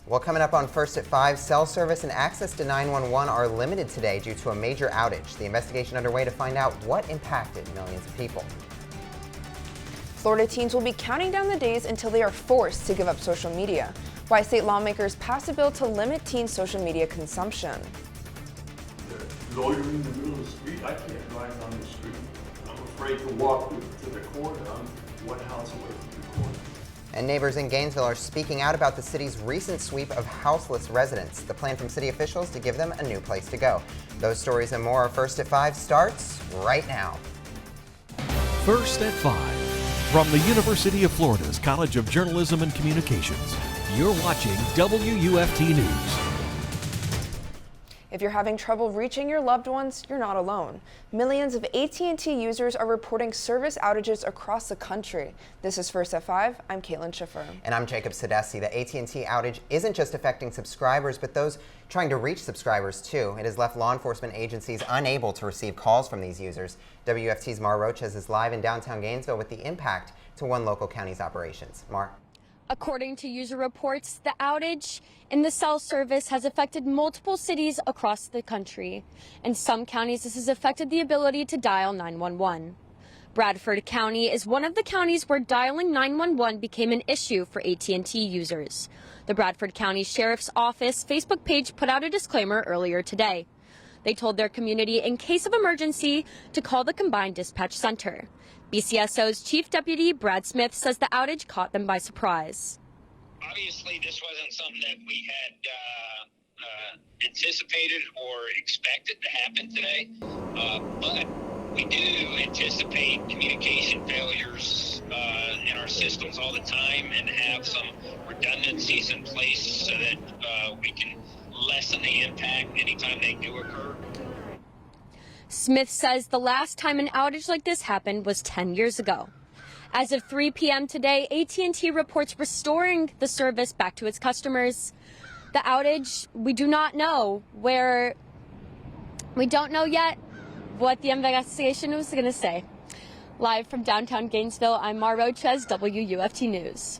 Well, coming up on First at 5, cell service and access to 911 are limited today due to a major outage. The investigation underway to find out what impacted millions of people. Florida teens will be counting down the days until they are forced to give up social media. Why state lawmakers pass a bill to limit teen social media consumption. Loitering in the middle of the street, I can't drive down the street. I'm afraid to walk to the corner. I'm one house away from the corner. And neighbors in Gainesville are speaking out about the city's recent sweep of houseless residents. The plan from city officials to give them a new place to go. Those stories and more. First at 5 starts right now. First at 5. From the University of Florida's College of Journalism and Communications, you're watching WUFT News. If you're having trouble reaching your loved ones, you're not alone. Millions of AT&T users are reporting service outages across the country. This is First at 5. I'm Caitlyn Schiffer. And I'm Sedesse. The AT&T outage isn't just affecting subscribers, but those trying to reach subscribers too. It has left law enforcement agencies unable to receive calls from these users. WFT's Roches is live in downtown Gainesville with the impact to one local county's operations. Mar? According to user reports, the outage in the cell service has affected multiple cities across the country. In some counties, this has affected the ability to dial 911. Bradford County is one of the counties where dialing 911 became an issue for AT&T users. The Bradford County Sheriff's Office Facebook page put out a disclaimer earlier today. They told their community in case of emergency to call the Combined Dispatch Center. BCSO's Chief Deputy Brad Smith says the outage caught them by surprise. Obviously, this wasn't something that we had anticipated or expected to happen today, but we do anticipate communication failures in our systems all the time and have some redundancies in place so that we can lessen the impact anytime they do occur. Smith says the last time an outage like this happened was 10 years ago. As of 3 p.m. today, AT&T reports restoring the service back to its customers. The outage, we do not know yet what the investigation was going to say. Live from downtown Gainesville, I'm Roches, WUFT News.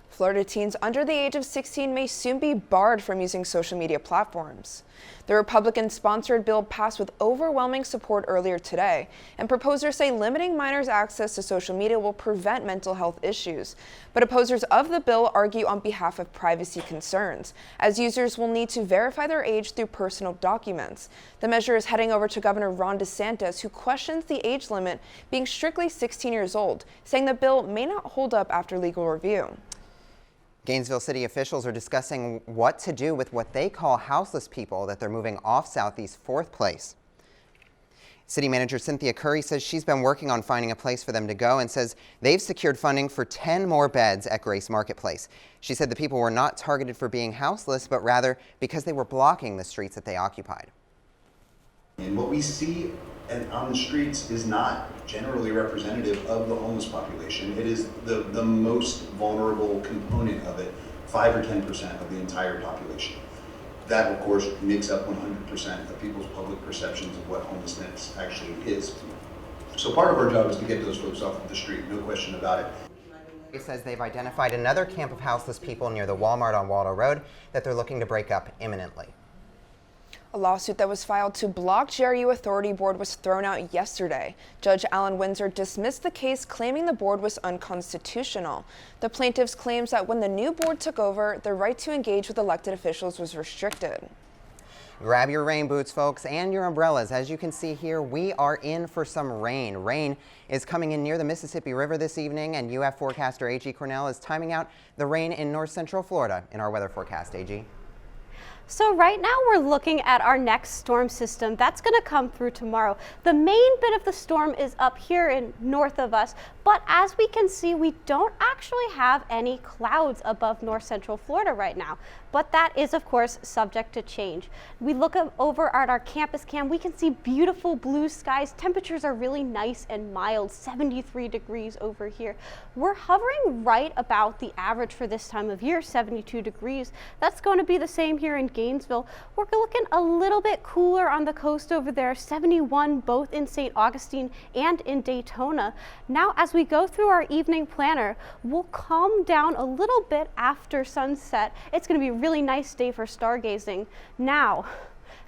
Florida teens under the age of 16 may soon be barred from using social media platforms. The Republican-sponsored bill passed with overwhelming support earlier today, and proposers say limiting minors' access to social media will prevent mental health issues. But opposers of the bill argue on behalf of privacy concerns, as users will need to verify their age through personal documents. The measure is heading over to Governor Ron DeSantis, who questions the age limit being strictly 16 years old, saying the bill may not hold up after legal review. Gainesville city officials are discussing what to do with what they call houseless people that they're moving off Southeast 4th Place. City Manager Cynthia Curry says she's been working on finding a place for them to go and says they've secured funding for 10 more beds at Grace Marketplace. She said the people were not targeted for being houseless, but rather because they were blocking the streets that they occupied. And what we see on the streets is not generally representative of the homeless population. It is the most vulnerable component of it, 5 or 10% of the entire population. That, of course, makes up 100% of people's public perceptions of what homelessness actually is. So part of our job is to get those folks off of the street, no question about it. It says they've identified another camp of houseless people near the Walmart on Waldo Road that they're looking to break up imminently. A lawsuit that was filed to block GRU Authority Board was thrown out yesterday. Judge Alan Windsor dismissed the case, claiming the board was unconstitutional. The plaintiffs claims that when the new board took over, the right to engage with elected officials was restricted. Grab your rain boots, folks, and your umbrellas. As you can see here, we are in for some rain. Rain is coming in near the Mississippi River this evening, and UF forecaster AG Cornell is timing out the rain in north central Florida in our weather forecast. AG? So right now we're looking at our next storm system. That's going to come through tomorrow. The main bit of the storm is up here in north of us, but as we can see, we don't actually have any clouds above north central Florida right now. But that is, of course, subject to change. We look over at our campus cam, we can see beautiful blue skies. Temperatures are really nice and mild, 73 degrees over here. We're hovering right about the average for this time of year, 72 degrees. That's going to be the same here in Gainesville. We're looking a little bit cooler on the coast over there, 71 both in St. Augustine and in Daytona. Now, as we go through our evening planner, we'll calm down a little bit after sunset. It's going to be a really nice day for stargazing. Now,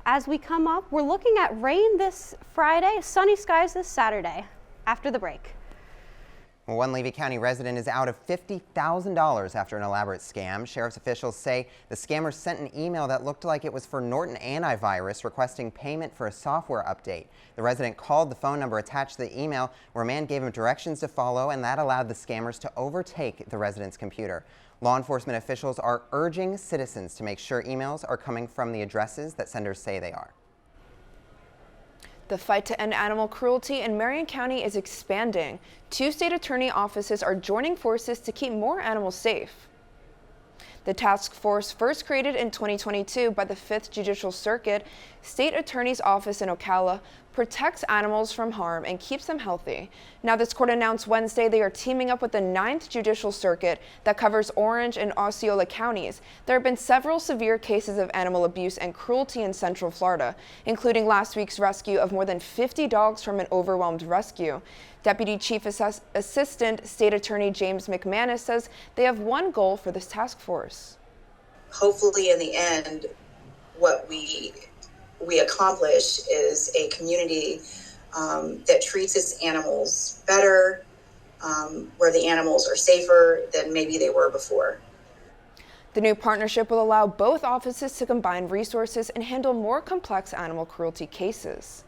as we come up, we're looking at rain this Friday, sunny skies this Saturday. After the break. Well, one Levy County resident is out of $50,000 after an elaborate scam. Sheriff's officials say the scammers sent an email that looked like it was for Norton antivirus requesting payment for a software update. The resident called the phone number attached to the email where a man gave him directions to follow, and that allowed the scammers to overtake the resident's computer. Law enforcement officials are urging citizens to make sure emails are coming from the addresses that senders say they are. The fight to end animal cruelty in Marion County is expanding. 2 state attorney offices are joining forces to keep more animals safe. The task force, first created in 2022 by the 5th Judicial Circuit State Attorney's Office in Ocala, protects animals from harm and keeps them healthy. Now, this court announced Wednesday they are teaming up with the 9th Judicial Circuit that covers Orange and Osceola counties. There have been several severe cases of animal abuse and cruelty in Central Florida, including last week's rescue of more than 50 dogs from an overwhelmed rescue. Deputy Chief Assistant State Attorney James McManus says they have one goal for this task force. Hopefully, in the end, what we accomplish is a community that treats its animals better, where the animals are safer than maybe they were before. The new partnership will allow both offices to combine resources and handle more complex animal cruelty cases.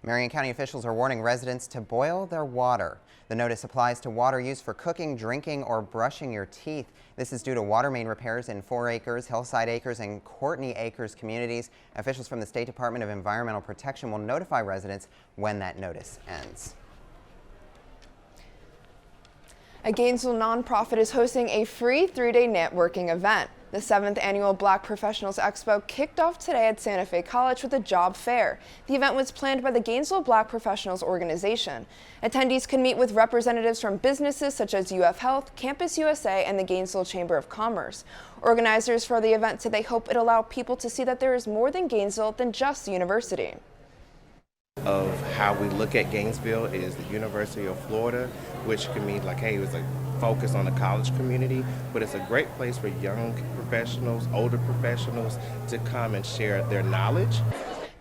Marion County officials are warning residents to boil their water. The notice applies to water used for cooking, drinking, or brushing your teeth. This is due to water main repairs in 4 Acres, Hillside Acres, and Courtney Acres communities. Officials from the State Department of Environmental Protection will notify residents when that notice ends. A Gainesville nonprofit is hosting a free 3-day networking event. The 7th annual Black Professionals Expo kicked off today at Santa Fe College with a job fair. The event was planned by the Gainesville Black Professionals Organization. Attendees can meet with representatives from businesses such as UF Health, Campus USA, and the Gainesville Chamber of Commerce. Organizers for the event said they hope it allow people to see that there is more than Gainesville than just the university. Of how we look at Gainesville is the University of Florida, which can mean like, hey, it was a focus on the college community, but it's a great place for young professionals, older professionals to come and share their knowledge.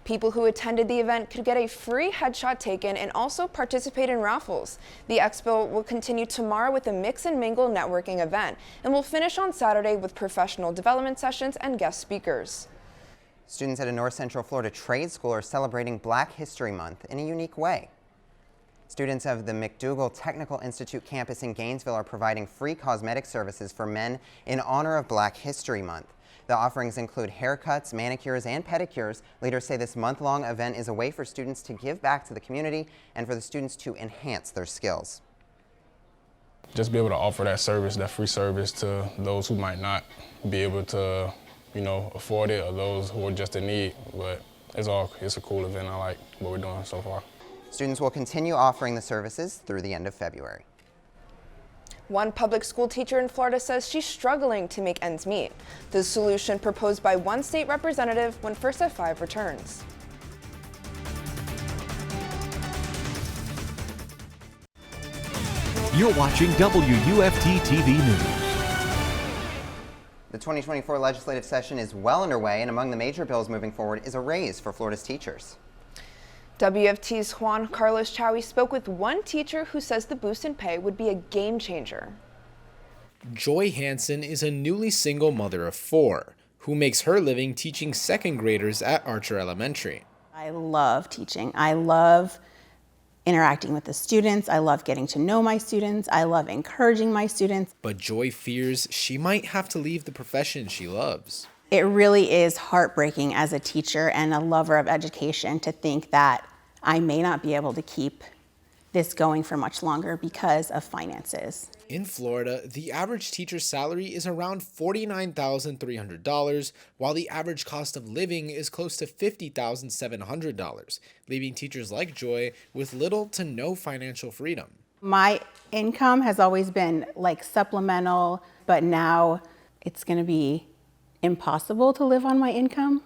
People who attended the event could get a free headshot taken and also participate in raffles. The expo will continue tomorrow with a mix and mingle networking event and will finish on Saturday with professional development sessions and guest speakers. Students at a North Central Florida trade school are celebrating Black History Month in a unique way. Students of the McDougall Technical Institute campus in Gainesville are providing free cosmetic services for men in honor of Black History Month. The offerings include haircuts, manicures, and pedicures. Leaders say this month-long event is a way for students to give back to the community and for the students to enhance their skills. Just be able to offer that service, that free service to those who might not be able to, afford it, or those who are just in need. But it's a cool event. I like what we're doing so far. Students will continue offering the services through the end of February. One public school teacher in Florida says she's struggling to make ends meet. The solution proposed by one state representative when First at 5 returns. You're watching WUFT-TV News. The 2024 legislative session is well underway, and among the major bills moving forward is a raise for Florida's teachers. WFT's Juan Chaoui spoke with one teacher who says the boost in pay would be a game changer. Joy Hansen is a newly single mother of 4 who makes her living teaching 2nd graders at Archer Elementary. I love teaching. I love interacting with the students. I love getting to know my students. I love encouraging my students. But Joy fears she might have to leave the profession she loves. It really is heartbreaking as a teacher and a lover of education to think that I may not be able to keep this going for much longer because of finances. In Florida, the average teacher's salary is around $49,300, while the average cost of living is close to $50,700, leaving teachers like Joy with little to no financial freedom. My income has always been like supplemental, but now it's going to be impossible to live on my income.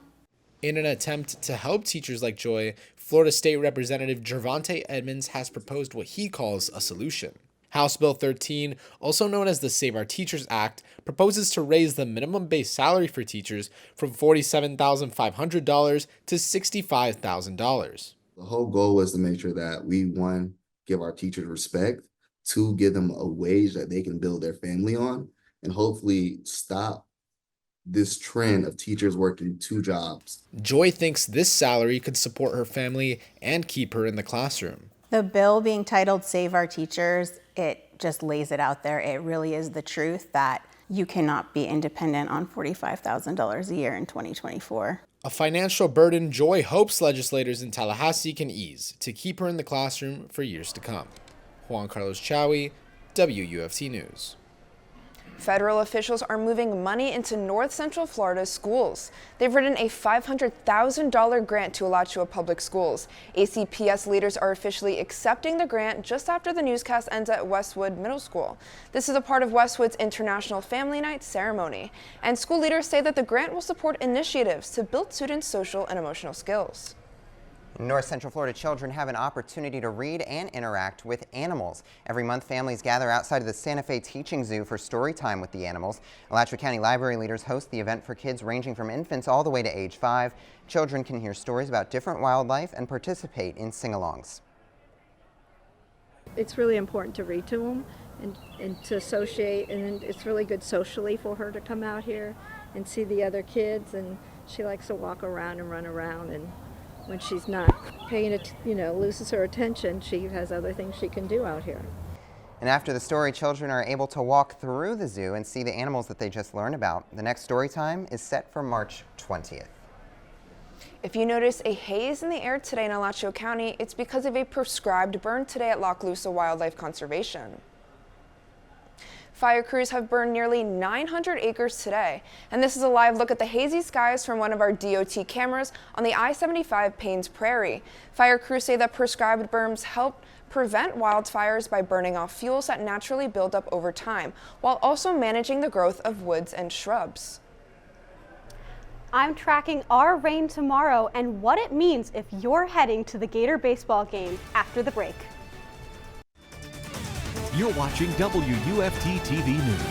In an attempt to help teachers like Joy, Florida State Representative Gervonta Edmonds has proposed what he calls a solution. House Bill 13, also known as the Save Our Teachers Act, proposes to raise the minimum base salary for teachers from $47,500 to $65,000. The whole goal was to make sure that we, one, give our teachers respect, two, give them a wage that they can build their family on, and hopefully stop this trend of teachers working two jobs. Joy thinks this salary could support her family and keep her in the classroom. The bill being titled Save Our Teachers, it just lays it out there. It really is the truth that you cannot be independent on $45,000 a year in 2024. A financial burden Joy hopes legislators in Tallahassee can ease to keep her in the classroom for years to come. Juan Carlos Chaoui, WUFT News. Federal officials are moving money into North Central Florida's schools. They've written a $500,000 grant to Alachua Public Schools. ACPS leaders are officially accepting the grant just after the newscast ends at Westwood Middle School. This is a part of Westwood's International Family Night ceremony, and school leaders say that the grant will support initiatives to build students' social and emotional skills. North Central Florida children have an opportunity to read and interact with animals. Every month, families gather outside of the Santa Fe Teaching Zoo for story time with the animals. Alachua County Library leaders host the event for kids ranging from infants all the way to age 5. Children can hear stories about different wildlife and participate in sing-alongs. It's really important to read to them and to associate, and it's really good socially for her to come out here and see the other kids, and she likes to walk around and run around, and when she's not paying it, loses her attention, she has other things she can do out here. And after the story, children are able to walk through the zoo and see the animals that they just learned about. The next story time is set for March 20th. If you notice a haze in the air today in Alachua County, it's because of a prescribed burn today at Lochloosa Wildlife Conservation. Fire crews have burned nearly 900 acres today, and this is a live look at the hazy skies from one of our DOT cameras on the I-75 Paynes Prairie. Fire crews say that prescribed burns help prevent wildfires by burning off fuels that naturally build up over time, while also managing the growth of woods and shrubs. I'm tracking our rain tomorrow and what it means if you're heading to the Gator baseball game after the break. You're watching WUFT-TV News.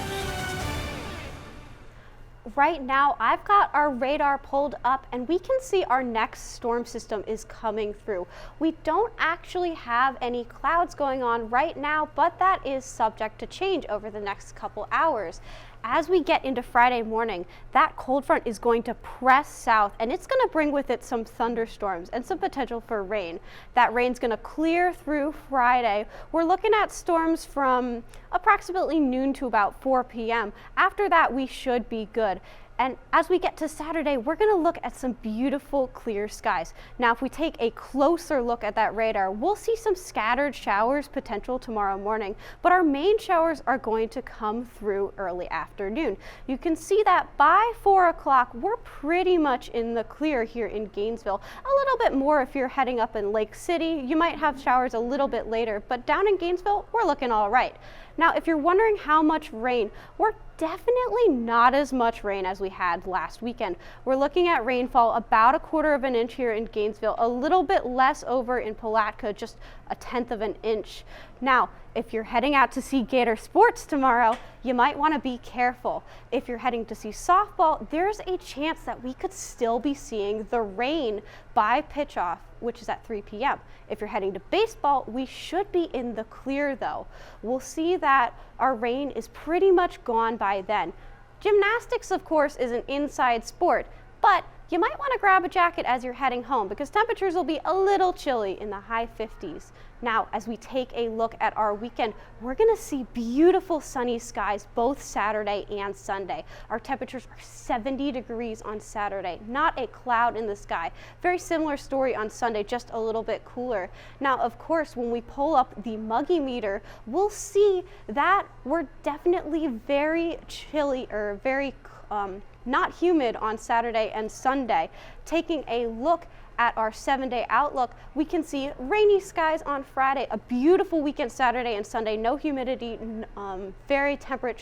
Right now, I've got our radar pulled up and we can see our next storm system is coming through. We don't actually have any clouds going on right now, but that is subject to change over the next couple hours. As we get into Friday morning, that cold front is going to press south and it's going to bring with it some thunderstorms and some potential for rain. That rain's going to clear through Friday. We're looking at storms from approximately noon to about 4 p.m. After that, we should be good. And as we get to Saturday, we're going to look at some beautiful clear skies. Now, if we take a closer look at that radar, we'll see some scattered showers potential tomorrow morning, but our main showers are going to come through early afternoon. You can see that by 4 o'clock, we're pretty much in the clear here in Gainesville. A little bit more if you're heading up in Lake City. You might have showers a little bit later, but down in Gainesville, we're looking all right. Now, if you're wondering how much rain, we're definitely not as much rain as we had last weekend. We're looking at rainfall about 1/4 inch here in Gainesville, a little bit less over in Palatka, just 1/10 inch. Now, if you're heading out to see Gator sports tomorrow, you might want to be careful. If you're heading to see softball, there's a chance that we could still be seeing the rain by pitch off, which is at 3 p.m. If you're heading to baseball, we should be in the clear though. We'll see that our rain is pretty much gone by then. Gymnastics, of course, is an inside sport, but you might want to grab a jacket as you're heading home because temperatures will be a little chilly in the high 50s. Now, as we take a look at our weekend, we're going to see beautiful sunny skies both Saturday and Sunday. Our temperatures are 70 degrees on Saturday, not a cloud in the sky. Very similar story on Sunday, just a little bit cooler. Now, of course, when we pull up the Muggy meter, we'll see that we're definitely very chilly or very not humid on Saturday and Sunday. Taking a look at our 7-day outlook, we can see rainy skies on Friday, a beautiful weekend Saturday and Sunday, no humidity, very temperate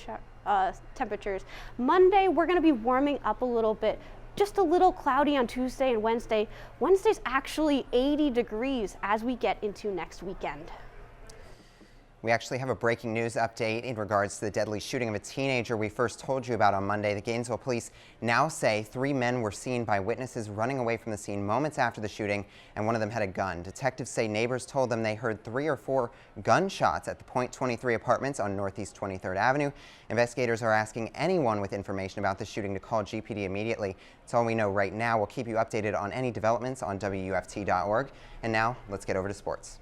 temperatures. Monday, we're going to be warming up a little bit. Just a little cloudy on Tuesday and Wednesday. Wednesday's actually 80 degrees as we get into next weekend. We actually have a breaking news update in regards to the deadly shooting of a teenager we first told you about on Monday. The Gainesville police now say 3 men were seen by witnesses running away from the scene moments after the shooting, and one of them had a gun. Detectives say neighbors told them they heard 3 or 4 gunshots at the Point 23 apartments on Northeast 23rd Avenue. Investigators are asking anyone with information about the shooting to call GPD immediately. That's all we know right now. We'll keep you updated on any developments on WUFT.org. And now, let's get over to sports.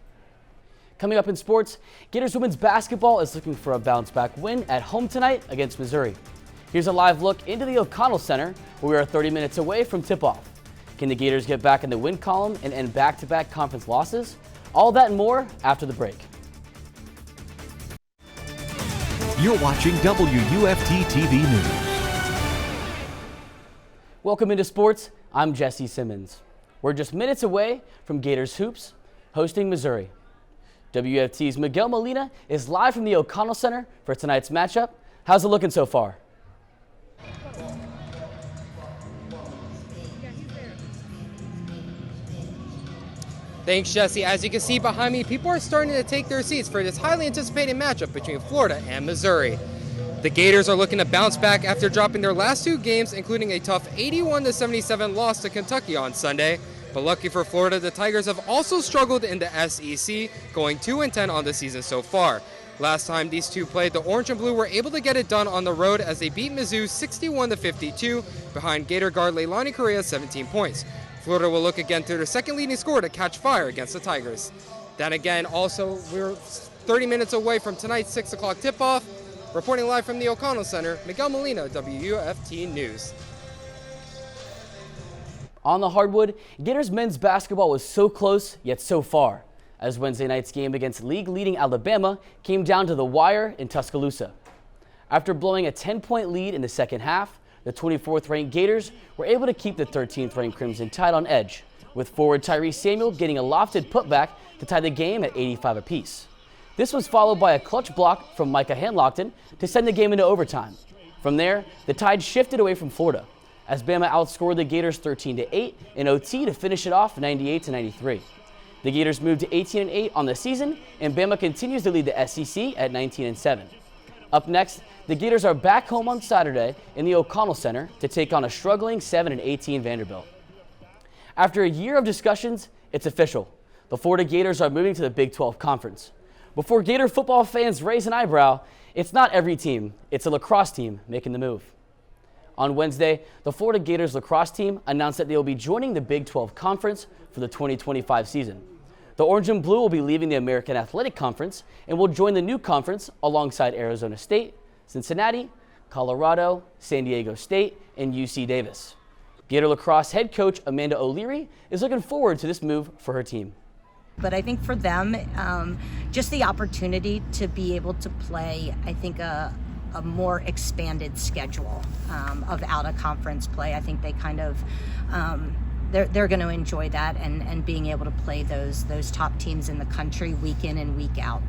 Coming up in sports, Gators women's basketball is looking for a bounce-back win at home tonight against Missouri. Here's a live look into the O'Connell Center, where we are 30 minutes away from tip-off. Can the Gators get back in the win column and end back-to-back conference losses? All that and more after the break. You're watching WUFT-TV News. Welcome into sports. I'm Jesse Simmons. We're just minutes away from Gators Hoops hosting Missouri. WFT's Miguel Molina is live from the O'Connell Center for tonight's matchup. How's it looking so far? Thanks, Jesse. As you can see behind me, people are starting to take their seats for this highly anticipated matchup between Florida and Missouri. The Gators are looking to bounce back after dropping their last 2 games, including a tough 81-77 loss to Kentucky on Sunday. But lucky for Florida, the Tigers have also struggled in the SEC, going 2-10 on the season so far. Last time these two played, the Orange and Blue were able to get it done on the road as they beat Mizzou 61-52 behind Gator guard Leilani Correa's 17 points. Florida will look again to their second leading scorer to catch fire against the Tigers. Then again, also, we're 30 minutes away from tonight's 6 o'clock tip-off. Reporting live from the O'Connell Center, Miguel Molina, WUFT News. On the hardwood, Gators men's basketball was so close, yet so far, as Wednesday night's game against league-leading Alabama came down to the wire in Tuscaloosa. After blowing a 10-point lead in the second half, the 24th-ranked Gators were able to keep the 13th-ranked Crimson Tide on edge, with forward Tyrese Samuel getting a lofted putback to tie the game at 85 apiece. This was followed by a clutch block from Micah Hanlockton to send the game into overtime. From there, the Tide shifted away from Florida, as Bama outscored the Gators 13-8 in OT to finish it off 98-93. The Gators moved to 18-8 on the season, and Bama continues to lead the SEC at 19-7. Up next, the Gators are back home on Saturday in the O'Connell Center to take on a struggling 7-18 Vanderbilt. After a year of discussions, it's official. The Florida Gators are moving to the Big 12 Conference. Before Gator football fans raise an eyebrow, it's not every team, it's a lacrosse team making the move. On Wednesday, the Florida Gators lacrosse team announced that they will be joining the Big 12 Conference for the 2025 season. The Orange and Blue will be leaving the American Athletic Conference and will join the new conference alongside Arizona State, Cincinnati, Colorado, San Diego State, and UC Davis. Gator lacrosse head coach Amanda O'Leary is looking forward to this move for her team. But I think for them, just the opportunity to be able to play, I think, a more expanded schedule of out-of-conference play. I think they kind of, they're going to enjoy that and being able to play those top teams in the country week in and week out.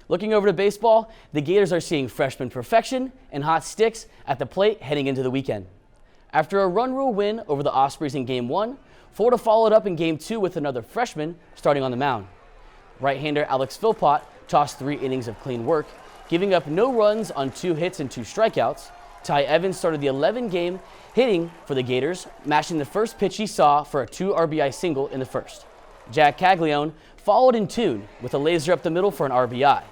Looking over to baseball, the Gators are seeing freshman perfection and hot sticks at the plate heading into the weekend. After a run rule win over the Ospreys in Game 1, Florida followed up in Game 2 with another freshman starting on the mound. Right-hander Alex Philpott tossed 3 innings of clean work, giving up no runs on 2 hits and 2 strikeouts. Ty Evans started the 11th game hitting for the Gators, mashing the first pitch he saw for a 2 RBI single in the first. Jack Caglione followed in tune with a laser up the middle for an RBI.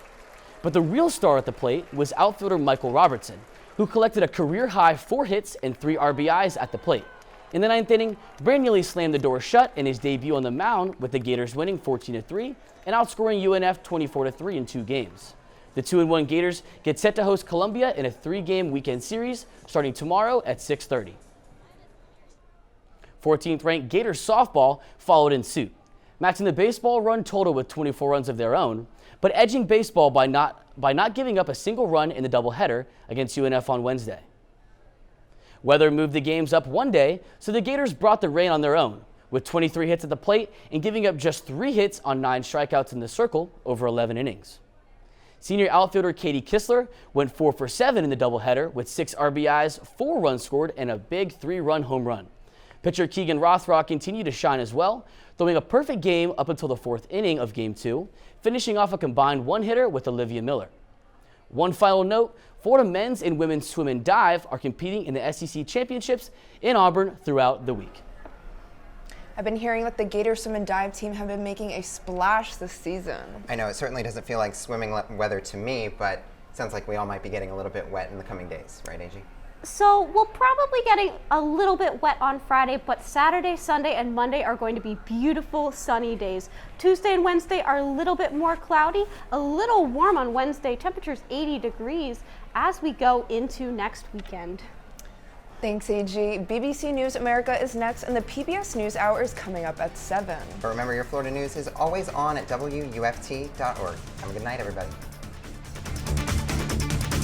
But the real star at the plate was outfielder Michael Robertson, who collected a career-high 4 hits and 3 RBIs at the plate. In the 9th inning, Brand Neely slammed the door shut in his debut on the mound, with the Gators winning 14-3 and outscoring UNF 24-3 in 2 games. The 2-1 Gators get set to host Columbia in a 3-game weekend series starting tomorrow at 6:30. 14th-ranked Gators softball followed in suit, matching the baseball run total with 24 runs of their own, but edging baseball by not giving up a single run in the doubleheader against UNF on Wednesday. Weather moved the games up one day, so the Gators brought the rain on their own, with 23 hits at the plate and giving up just 3 hits on 9 strikeouts in the circle over 11 innings. Senior outfielder Katie Kistler went 4 for 7 in the doubleheader with 6 RBIs, 4 runs scored, and a big 3-run home run. Pitcher Keegan Rothrock continued to shine as well, throwing a perfect game up until the 4th inning of Game 2, finishing off a combined 1-hitter with Olivia Miller. One final note, Florida men's and women's swim and dive are competing in the SEC championships in Auburn throughout the week. I've been hearing that the Gator swim and dive team have been making a splash this season. I know it certainly doesn't feel like swimming weather to me, but it sounds like we all might be getting a little bit wet in the coming days, right, AG? So we'll probably getting a little bit wet on Friday, but Saturday, Sunday, and Monday are going to be beautiful sunny days. Tuesday and Wednesday are a little bit more cloudy, a little warm on Wednesday, temperatures 80 degrees as we go into next weekend. Thanks, AG. BBC News America is next, and the PBS News Hour is coming up at 7. But remember, your Florida news is always on at WUFT.org. Have a good night, everybody.